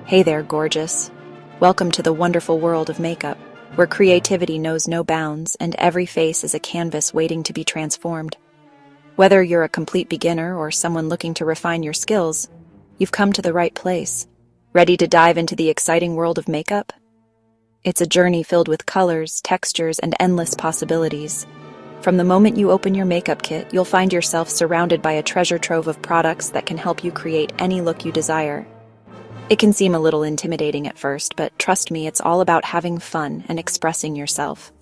Hey there, gorgeous. Welcome to the wonderful world of makeup, where creativity knows no bounds and every face is a canvas waiting to be transformed. Whether you're a complete beginner or someone looking to refine your skills, you've come to the right place. Ready to dive into the exciting world of makeup? It's a journey filled with colors, textures, and endless possibilities. From the moment you open your makeup kit, you'll find yourself surrounded by a treasure trove of products that can help you create any look you desire. It can seem a little intimidating at first, but trust me, it's all about having fun and expressing yourself.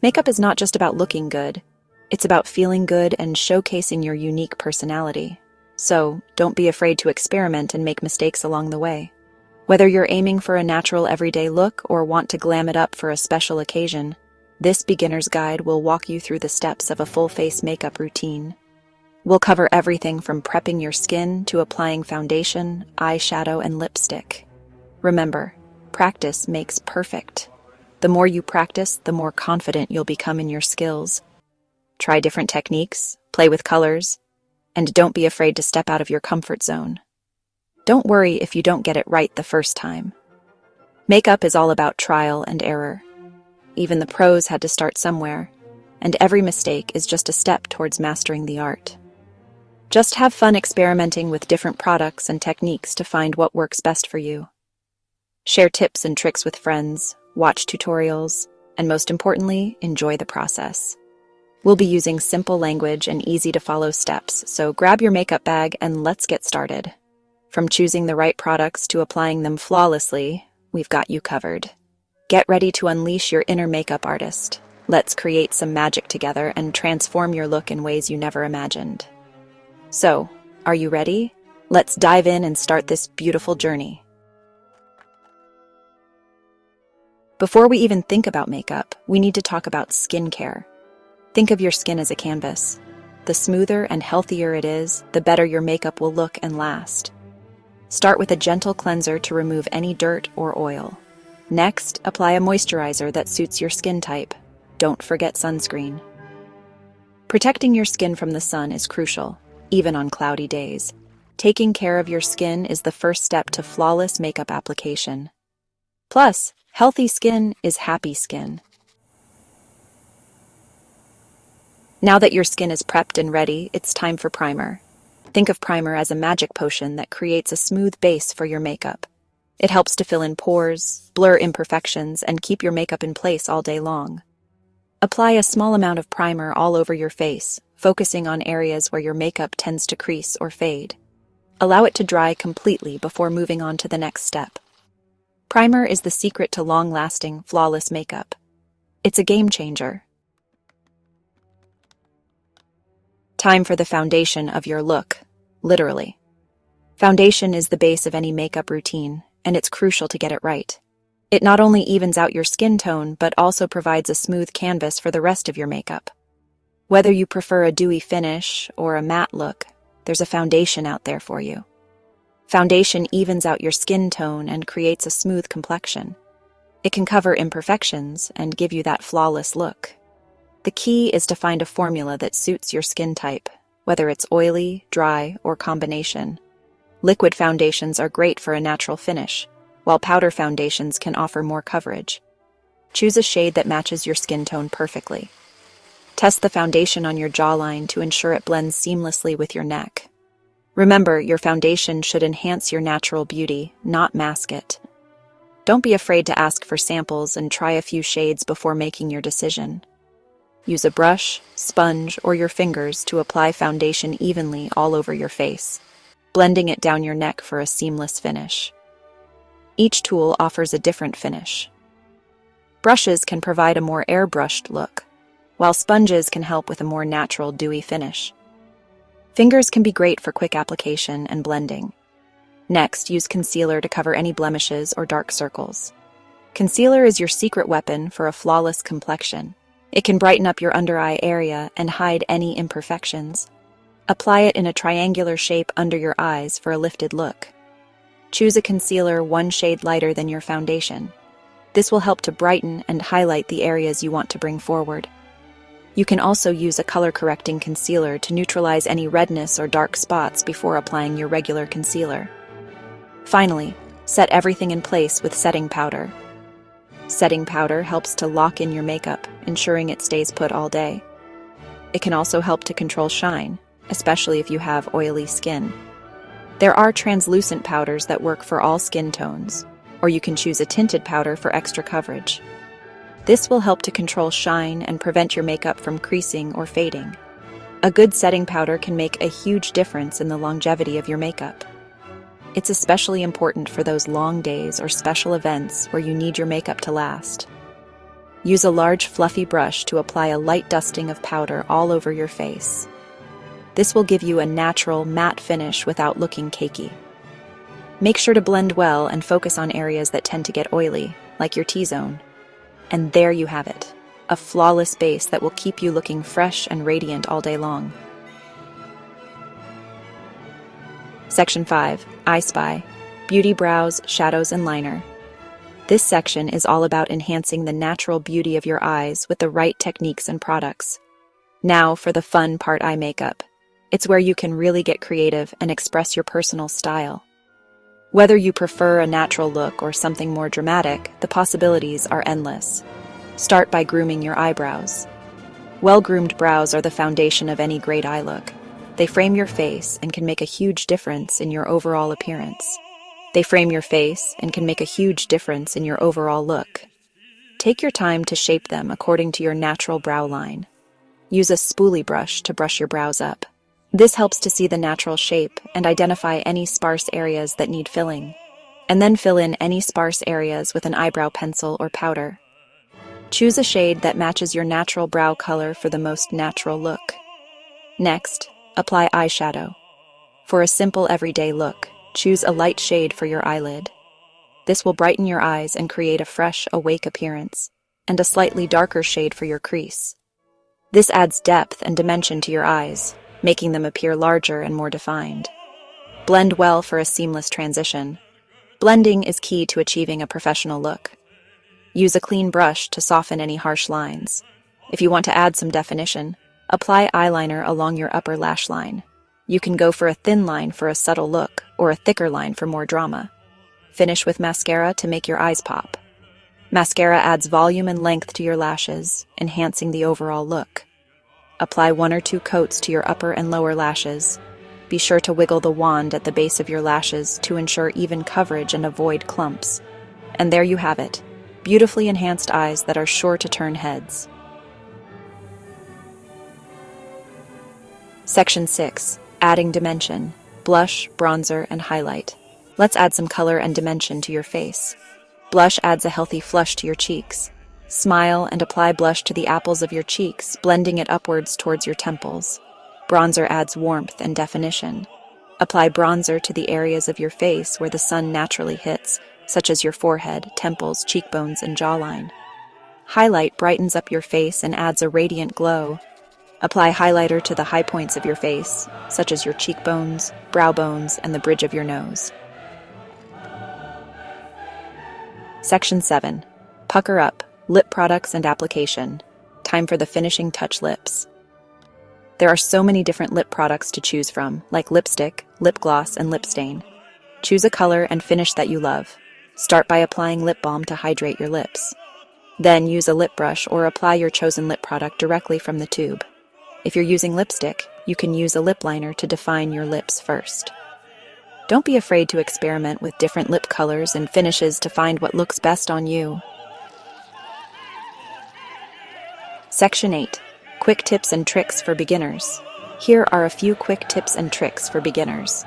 Makeup is not just about looking good. It's about feeling good and showcasing your unique personality. So, don't be afraid to experiment and make mistakes along the way. Whether you're aiming for a natural everyday look or want to glam it up for a special occasion, this beginner's guide will walk you through the steps of a full-face makeup routine. We'll cover everything from prepping your skin to applying foundation, eyeshadow, and lipstick. Remember, practice makes perfect. The more you practice, the more confident you'll become in your skills. Try different techniques, play with colors, and don't be afraid to step out of your comfort zone. Don't worry if you don't get it right the first time. Makeup is all about trial and error. Even the pros had to start somewhere, and every mistake is just a step towards mastering the art. Just have fun experimenting with different products and techniques to find what works best for you. Share tips and tricks with friends, watch tutorials, and most importantly, enjoy the process. We'll be using simple language and easy-to-follow steps, so grab your makeup bag and let's get started. From choosing the right products to applying them flawlessly, we've got you covered. Get ready to unleash your inner makeup artist. Let's create some magic together and transform your look in ways you never imagined. So, are you ready? Let's dive in and start this beautiful journey. Before we even think about makeup, we need to talk about skincare. Think of your skin as a canvas. The smoother and healthier it is, the better your makeup will look and last. Start with a gentle cleanser to remove any dirt or oil. Next, apply a moisturizer that suits your skin type. Don't forget sunscreen. Protecting your skin from the sun is crucial, even on cloudy days. Taking care of your skin is the first step to flawless makeup application. Plus, healthy skin is happy skin. Now that your skin is prepped and ready, it's time for primer. Think of primer as a magic potion that creates a smooth base for your makeup. It helps to fill in pores, blur imperfections, and keep your makeup in place all day long. Apply a small amount of primer all over your face, focusing on areas where your makeup tends to crease or fade. Allow it to dry completely before moving on to the next step. Primer is the secret to long-lasting, flawless makeup. It's a game changer. Time for the foundation of your look, literally. Foundation is the base of any makeup routine, and it's crucial to get it right. It not only evens out your skin tone, but also provides a smooth canvas for the rest of your makeup. Whether you prefer a dewy finish or a matte look, there's a foundation out there for you. Foundation evens out your skin tone and creates a smooth complexion. It can cover imperfections and give you that flawless look. The key is to find a formula that suits your skin type, whether it's oily, dry, or combination. Liquid foundations are great for a natural finish, while powder foundations can offer more coverage. Choose a shade that matches your skin tone perfectly. Test the foundation on your jawline to ensure it blends seamlessly with your neck. Remember, your foundation should enhance your natural beauty, not mask it. Don't be afraid to ask for samples and try a few shades before making your decision. Use a brush, sponge, or your fingers to apply foundation evenly all over your face, blending it down your neck for a seamless finish. Each tool offers a different finish. Brushes can provide a more airbrushed look, while sponges can help with a more natural, dewy finish. Fingers can be great for quick application and blending. Next, use concealer to cover any blemishes or dark circles. Concealer is your secret weapon for a flawless complexion. It can brighten up your under-eye area and hide any imperfections. Apply it in a triangular shape under your eyes for a lifted look. Choose a concealer one shade lighter than your foundation. This will help to brighten and highlight the areas you want to bring forward. You can also use a color-correcting concealer to neutralize any redness or dark spots before applying your regular concealer. Finally, Set everything in place with setting powder. Setting powder helps to lock in your makeup, ensuring it stays put all day. It can also help to control shine, especially if you have oily skin. There are translucent powders that work for all skin tones, or you can choose a tinted powder for extra coverage. This will help to control shine and prevent your makeup from creasing or fading. A good setting powder can make a huge difference in the longevity of your makeup. It's especially important for those long days or special events where you need your makeup to last. Use a large fluffy brush to apply a light dusting of powder all over your face. This will give you a natural, matte finish without looking cakey. Make sure to blend well and focus on areas that tend to get oily, like your T-zone. And there you have it, a flawless base that will keep you looking fresh and radiant all day long. Section 5, I Spy, Beauty Brows, Shadows and Liner. This section is all about enhancing the natural beauty of your eyes with the right techniques and products. Now for the fun part, eye makeup. It's where you can really get creative and express your personal style. Whether you prefer a natural look or something more dramatic, the possibilities are endless. Start by grooming your eyebrows. Well-groomed brows are the foundation of any great eye look. They frame your face and can make a huge difference in your overall appearance. Take your time to shape them according to your natural brow line. Use a spoolie brush to brush your brows up. This helps to see the natural shape and identify any sparse areas that need filling. And then fill in any sparse areas with an eyebrow pencil or powder. Choose a shade that matches your natural brow color for the most natural look. Next, apply eyeshadow. For a simple everyday look, choose a light shade for your eyelid. This will brighten your eyes and create a fresh, awake appearance, and a slightly darker shade for your crease. This adds depth and dimension to your eyes, making them appear larger and more defined. Blend well for a seamless transition. Blending is key to achieving a professional look. Use a clean brush to soften any harsh lines. If you want to add some definition, apply eyeliner along your upper lash line. You can go for a thin line for a subtle look, or a thicker line for more drama. Finish with mascara to make your eyes pop. Mascara adds volume and length to your lashes, enhancing the overall look. Apply 1 or 2 coats to your upper and lower lashes. Be sure to wiggle the wand at the base of your lashes to ensure even coverage and avoid clumps. And there you have it, beautifully enhanced eyes that are sure to turn heads. Section 6, Adding Dimension, Blush, Bronzer, and Highlight. Let's add some color and dimension to your face. Blush adds a healthy flush to your cheeks. Smile and apply blush to the apples of your cheeks, blending it upwards towards your temples. Bronzer adds warmth and definition. Apply bronzer to the areas of your face where the sun naturally hits, such as your forehead, temples, cheekbones, and jawline. Highlight brightens up your face and adds a radiant glow. Apply highlighter to the high points of your face, such as your cheekbones, brow bones, and the bridge of your nose. Section 7, Pucker Up, Lip Products and Application. Time for the finishing touch lips. There are so many different lip products to choose from, like lipstick, lip gloss, and lip stain. Choose a color and finish that you love. Start by applying lip balm to hydrate your lips. Then use a lip brush or apply your chosen lip product directly from the tube. If you're using lipstick, you can use a lip liner to define your lips first. Don't be afraid to experiment with different lip colors and finishes to find what looks best on you. Section 8, Quick Tips and Tricks for Beginners. Here are a few quick tips and tricks for beginners.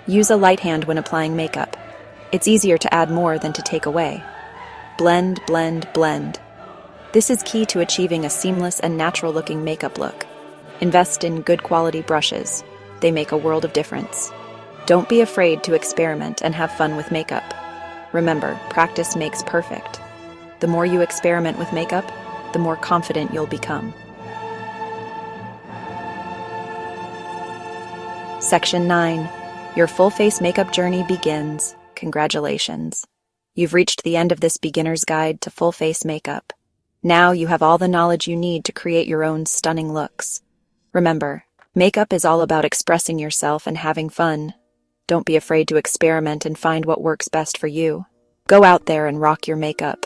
Use a light hand when applying makeup. It's easier to add more than to take away. Blend, blend, blend. This is key to achieving a seamless and natural-looking makeup look. Invest in good quality brushes. They make a world of difference. Don't be afraid to experiment and have fun with makeup. Remember, practice makes perfect. The more you experiment with makeup, the more confident you'll become. Section 9. Your full face makeup journey begins. Congratulations. You've reached the end of this beginner's guide to full face makeup. Now you have all the knowledge you need to create your own stunning looks. Remember, makeup is all about expressing yourself and having fun. Don't be afraid to experiment and find what works best for you. Go out there and rock your makeup.